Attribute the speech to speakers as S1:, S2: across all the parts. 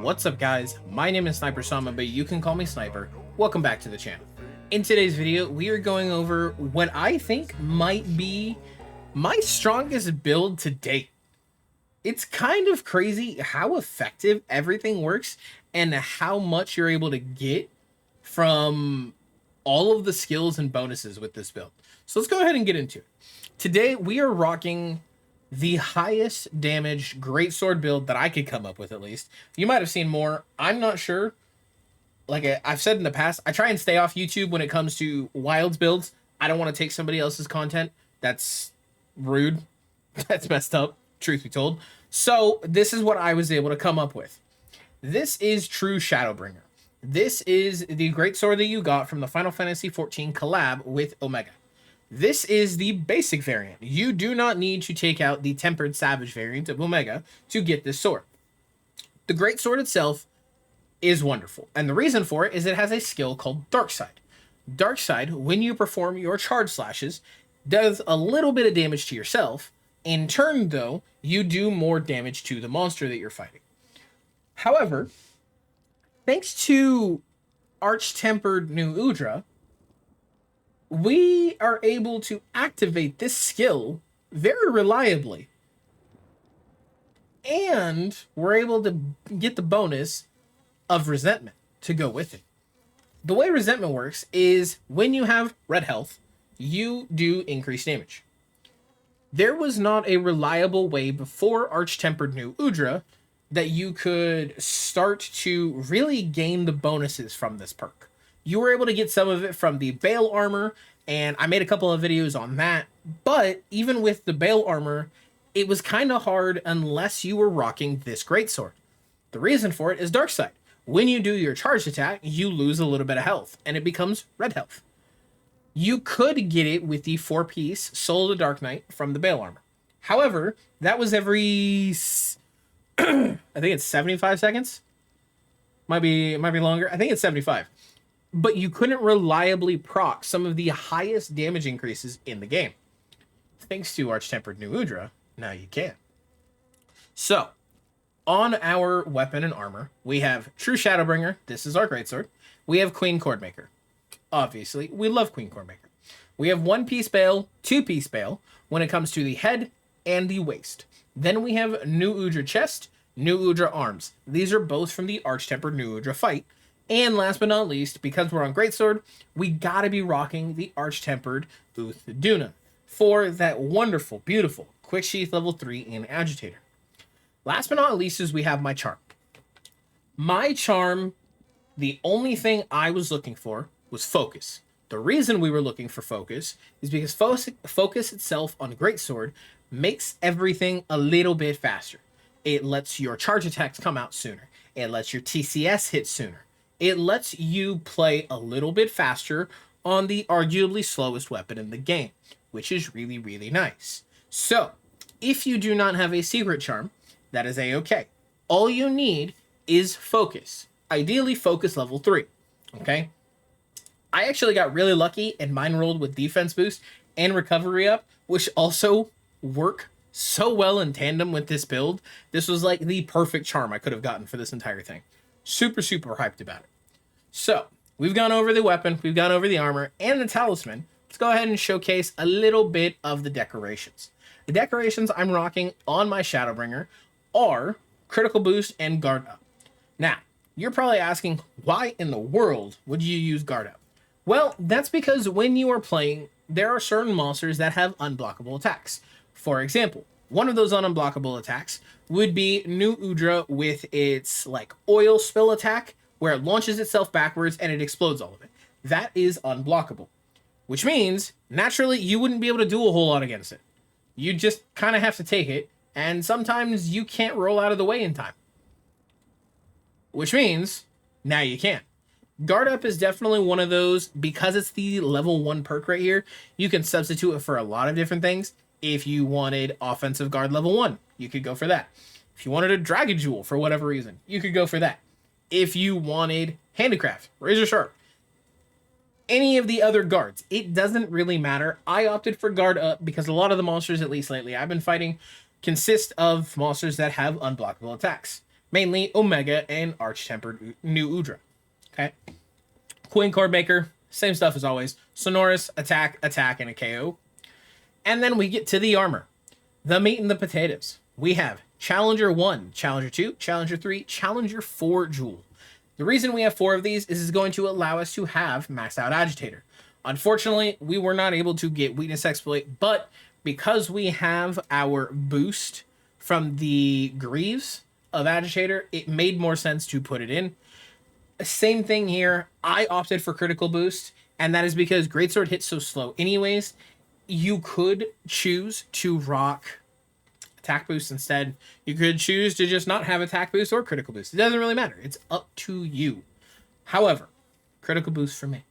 S1: What's up guys, my name is SnyperSama, but you can call me Sniper. Welcome back to the channel. In today's video, we are going over what I think might be my strongest build to date. It's kind of crazy how effective everything works and how much you're able to get from all of the skills and bonuses with this build. So let's go ahead and get into it. Today, we are rocking the highest damage greatsword build that I could come up with, at least. You might have seen more. I'm not sure. Like I've said in the past, I try and stay off YouTube when it comes to wilds builds. I don't want to take somebody else's content. That's rude. That's messed up, truth be told. So this is what I was able to come up with. This is True Shadowbringer. This is the greatsword that you got from the Final Fantasy XIV collab with Omega. This is the basic variant. You do not need to take out the Tempered Savage variant of Omega to get this sword. The greatsword itself is wonderful, and the reason for it is it has a skill called Darkside. Darkside, when you perform your charge slashes, does a little bit of damage to yourself. In turn, though, you do more damage to the monster that you're fighting. However, thanks to Arch-Tempered New Udra, we are able to activate this skill very reliably. And we're able to get the bonus of resentment to go with it. The way resentment works is when you have red health, you do increased damage. There was not a reliable way before Arch-Tempered New Udra that you could start to really gain the bonuses from this perk. You were able to get some of it from the Bale armor, and I made a couple of videos on that. But even with the Bale armor, it was kind of hard unless you were rocking this greatsword. The reason for it is Darkside. When you do your charged attack, you lose a little bit of health, and it becomes red health. You could get it with the 4-piece Soul of the Dark Knight from the Bale armor. However, that was every I think it's 75 seconds. Might be longer. I think it's 75. But you couldn't reliably proc some of the highest damage increases in the game. Thanks to Arch-Tempered New Udra, now you can. So, on our weapon and armor, we have True Shadowbringer. This is our greatsword. We have Queen Cordmaker. Obviously, we love Queen Cordmaker. We have 1-piece Bale, 2-piece Bale when it comes to the head and the waist. Then we have New Udra chest, New Udra arms. These are both from the Arch-Tempered New Udra fight. And last but not least, because we're on greatsword, we gotta be rocking the Arch-Tempered Duna for that wonderful, beautiful Quick Sheath level 3 in Agitator. Last but not least is we have my charm. My charm, the only thing I was looking for was focus. The reason we were looking for focus is because focus itself on greatsword makes everything a little bit faster. It lets your charge attacks come out sooner. It lets your TCS hit sooner. It lets you play a little bit faster on the arguably slowest weapon in the game, which is really, really nice. So, if you do not have a secret charm, that is a-okay. All you need is focus. Ideally, focus level 3, okay? I actually got really lucky and mine rolled with defense boost and recovery up, which also work so well in tandem with this build. This was like the perfect charm I could have gotten for this entire thing. Super, super hyped about it. So, we've gone over the weapon, we've gone over the armor, and the talisman. Let's go ahead and showcase a little bit of the decorations. The decorations I'm rocking on my Shadowbringer are critical boost and guard up. Now, you're probably asking, why in the world would you use guard up? Well, that's because when you are playing, there are certain monsters that have unblockable attacks. For example, one of those unblockable attacks would be New Udra with its like oil spill attack, where it launches itself backwards and it explodes all of it. That is unblockable, which means naturally you wouldn't be able to do a whole lot against it. You just kind of have to take it, and sometimes you can't roll out of the way in time, which means now you can. Guard up is definitely one of those, because it's the level 1 perk right here. You can substitute it for a lot of different things. If you wanted offensive guard level 1, you could go for that. If you wanted a Dragon Jewel for whatever reason, you could go for that. If you wanted handicraft, razor sharp, any of the other guards, it doesn't really matter. I opted for guard up because a lot of the monsters, at least lately, I've been fighting consist of monsters that have unblockable attacks. mainly Omega and Arch-Tempered New Udra. Okay. Queen Card Maker, same stuff as always. Sonorous, attack, attack, and a KO. And then we get to the armor. The meat and the potatoes. We have Challenger 1, Challenger 2, Challenger 3, Challenger 4 Jewel. The reason we have 4 of these is it's going to allow us to have maxed out Agitator. Unfortunately, we were not able to get Weakness Exploit, but because we have our boost from the Greaves of Agitator, it made more sense to put it in. Same thing here. I opted for Critical Boost, and that is because Greatsword hits so slow anyways. You could choose to rock Attack Boost instead. You could choose to just not have Attack Boost or Critical Boost. It doesn't really matter. It's up to you. However, Critical Boost for me.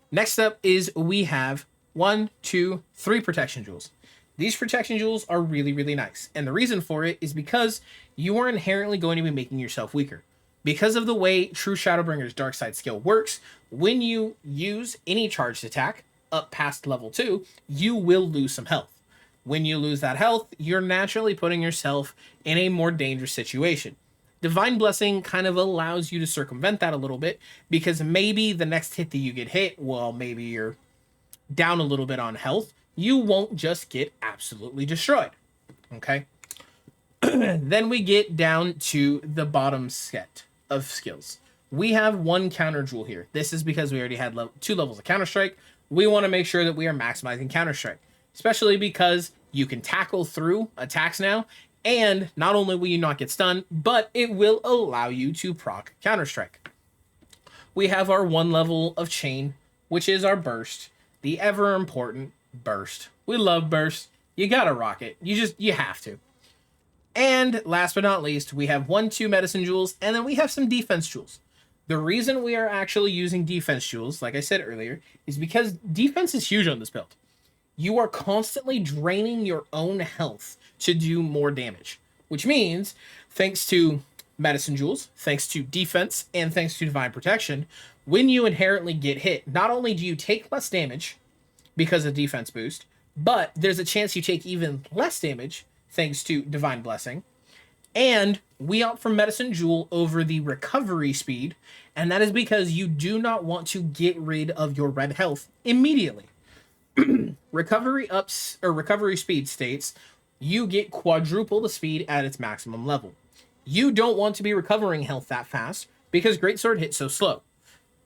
S1: Next up is we have 1, 2, 3 Protection Jewels. These Protection Jewels are really, really nice. And the reason for it is because you are inherently going to be making yourself weaker. Because of the way True Shadowbringer's Dark Side skill works, when you use any charged attack up past level 2, you will lose some health. When you lose that health, you're naturally putting yourself in a more dangerous situation. Divine Blessing kind of allows you to circumvent that a little bit, because maybe the next hit that you get hit, well, maybe you're down a little bit on health, you won't just get absolutely destroyed. Okay? Then we get down to the bottom set of skills. We have 1 counter jewel here. This is because we already had 2 levels of Counter-Strike. We want to make sure that we are maximizing Counter-Strike, especially because you can tackle through attacks now, and not only will you not get stunned, but it will allow you to proc Counter-Strike. We have our 1 level of chain, which is our burst, the ever important burst. We love burst. You gotta rock it. You have to. And last but not least, we have 1, 2 medicine jewels, and then we have some defense jewels. The reason we are actually using defense jewels, like I said earlier, is because defense is huge on this build. You are constantly draining your own health to do more damage, which means thanks to medicine jewels, thanks to defense, and thanks to divine protection, when you inherently get hit, not only do you take less damage because of defense boost, but there's a chance you take even less damage thanks to divine blessing. And we opt for medicine jewel over the recovery speed, and that is because you do not want to get rid of your red health immediately. Recovery ups or recovery speed states you get quadruple the speed at its maximum level. You don't want to be recovering health that fast because Greatsword hits so slow.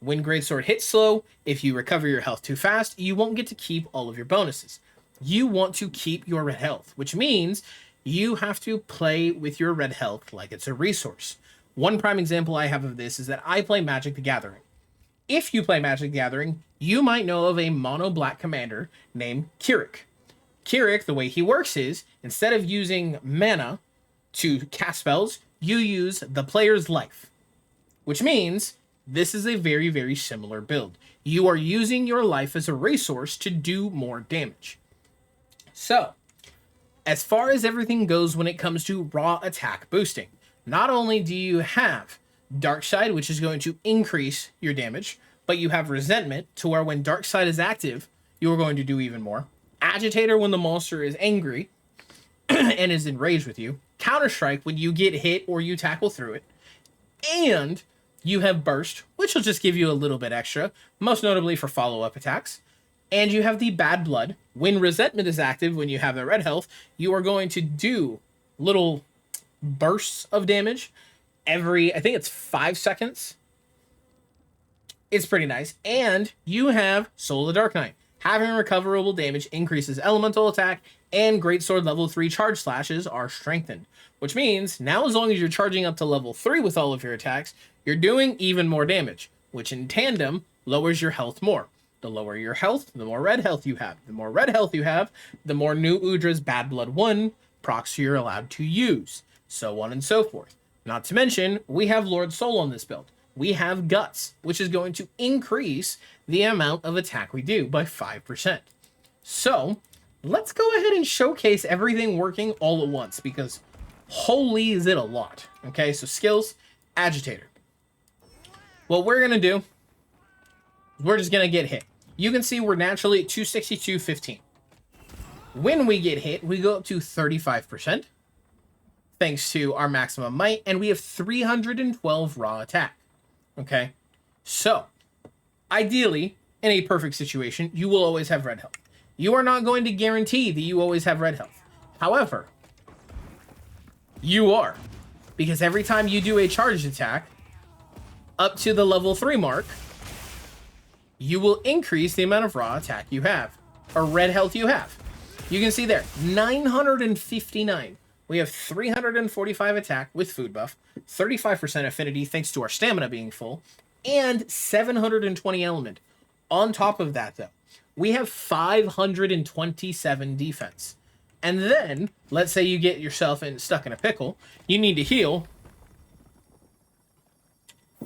S1: When Greatsword hits slow, if you recover your health too fast, you won't get to keep all of your bonuses. You want to keep your red health, which means you have to play with your red health like it's a resource. One prime example I have of this is that I play Magic the Gathering. If you play Magic the Gathering, you might know of a mono black commander named Kirik. Kirik, the way he works is, instead of using mana to cast spells, you use the player's life. Which means this is a very, very similar build. You are using your life as a resource to do more damage. So, as far as everything goes when it comes to raw attack boosting, not only do you have Dark Side, which is going to increase your damage, but you have Resentment, to where when Dark Side is active, you are going to do even more. Agitator, when the monster is angry and is enraged with you. Counter-Strike, when you get hit or you tackle through it. And you have Burst, which will just give you a little bit extra, most notably for follow-up attacks. And you have the Bad Blood. When Resentment is active, when you have the red health, you are going to do little bursts of damage every, I think it's 5 seconds. It's pretty nice. And you have Soul of the Dark Knight. Having recoverable damage increases elemental attack, and Greatsword level 3 charge slashes are strengthened. Which means, now as long as you're charging up to level 3 with all of your attacks, you're doing even more damage, which in tandem lowers your health more. The lower your health, the more red health you have. The more red health you have, the more New Udra's Bad Blood 1 procs you're allowed to use. So on and so forth. Not to mention, we have Lord Soul on this build. We have Guts, which is going to increase the amount of attack we do by 5%. So, let's go ahead and showcase everything working all at once, because holy is it a lot. Okay, so skills, Agitator. What we're going to do, we're just going to get hit. You can see we're naturally at 262.15. When we get hit, we go up to 35%, thanks to our maximum might, and we have 312 raw attack. Okay, so ideally, in a perfect situation, you will always have red health. You are not going to guarantee that you always have red health. However, you are, because every time you do a charged attack up to the level 3 mark, you will increase the amount of raw attack you have, or red health you have. You can see there, 959. We have 345 attack with food buff, 35% affinity thanks to our stamina being full, and 720 element. On top of that, though, we have 527 defense. And then, let's say you get yourself stuck in a pickle, you need to heal.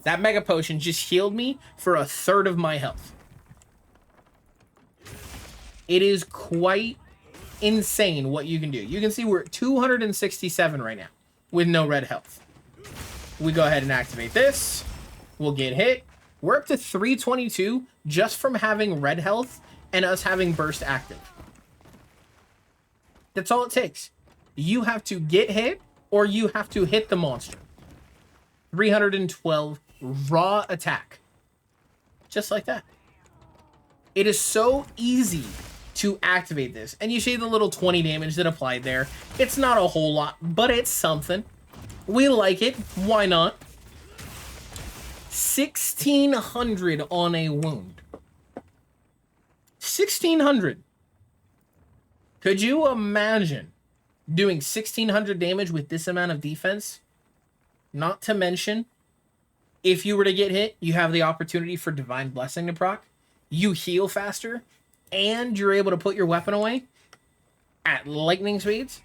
S1: That mega potion just healed me for a third of my health. It is quite insane what you can do. You can see we're at 267 right now with no red health. We go ahead and activate this. We'll get hit. We're up to 322 just from having red health and us having burst active. That's all it takes. You have to get hit or you have to hit the monster. 312 raw attack. Just like that. It is so easy to activate this. And you see the little 20 damage that applied there. It's not a whole lot, but it's something. We like it. Why not? 1,600 on a wound. 1,600. Could you imagine doing 1,600 damage with this amount of defense? Not to mention, if you were to get hit, you have the opportunity for Divine Blessing to proc. You heal faster, and you're able to put your weapon away at lightning speeds.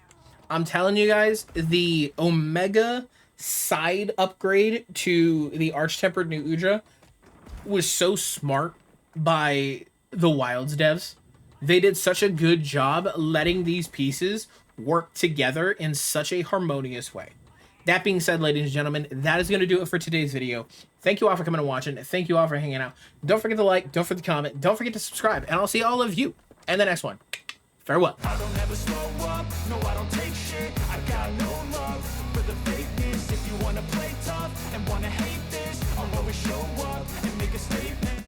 S1: I'm telling you guys, the Omega side upgrade to the Arch-Tempered New Udra was so smart by the Wilds devs. They did such a good job letting these pieces work together in such a harmonious way. That being said, ladies and gentlemen, that is going to do it for today's video. Thank you all for coming and watching. Thank you all for hanging out. Don't forget to like, don't forget to comment, don't forget to subscribe, and I'll see all of you in the next one. Farewell.
S2: I don't ever slow up, no I don't take shit, I got no love for the fakeness. If you wanna play tough and wanna hate this, I'll always show up and make a statement.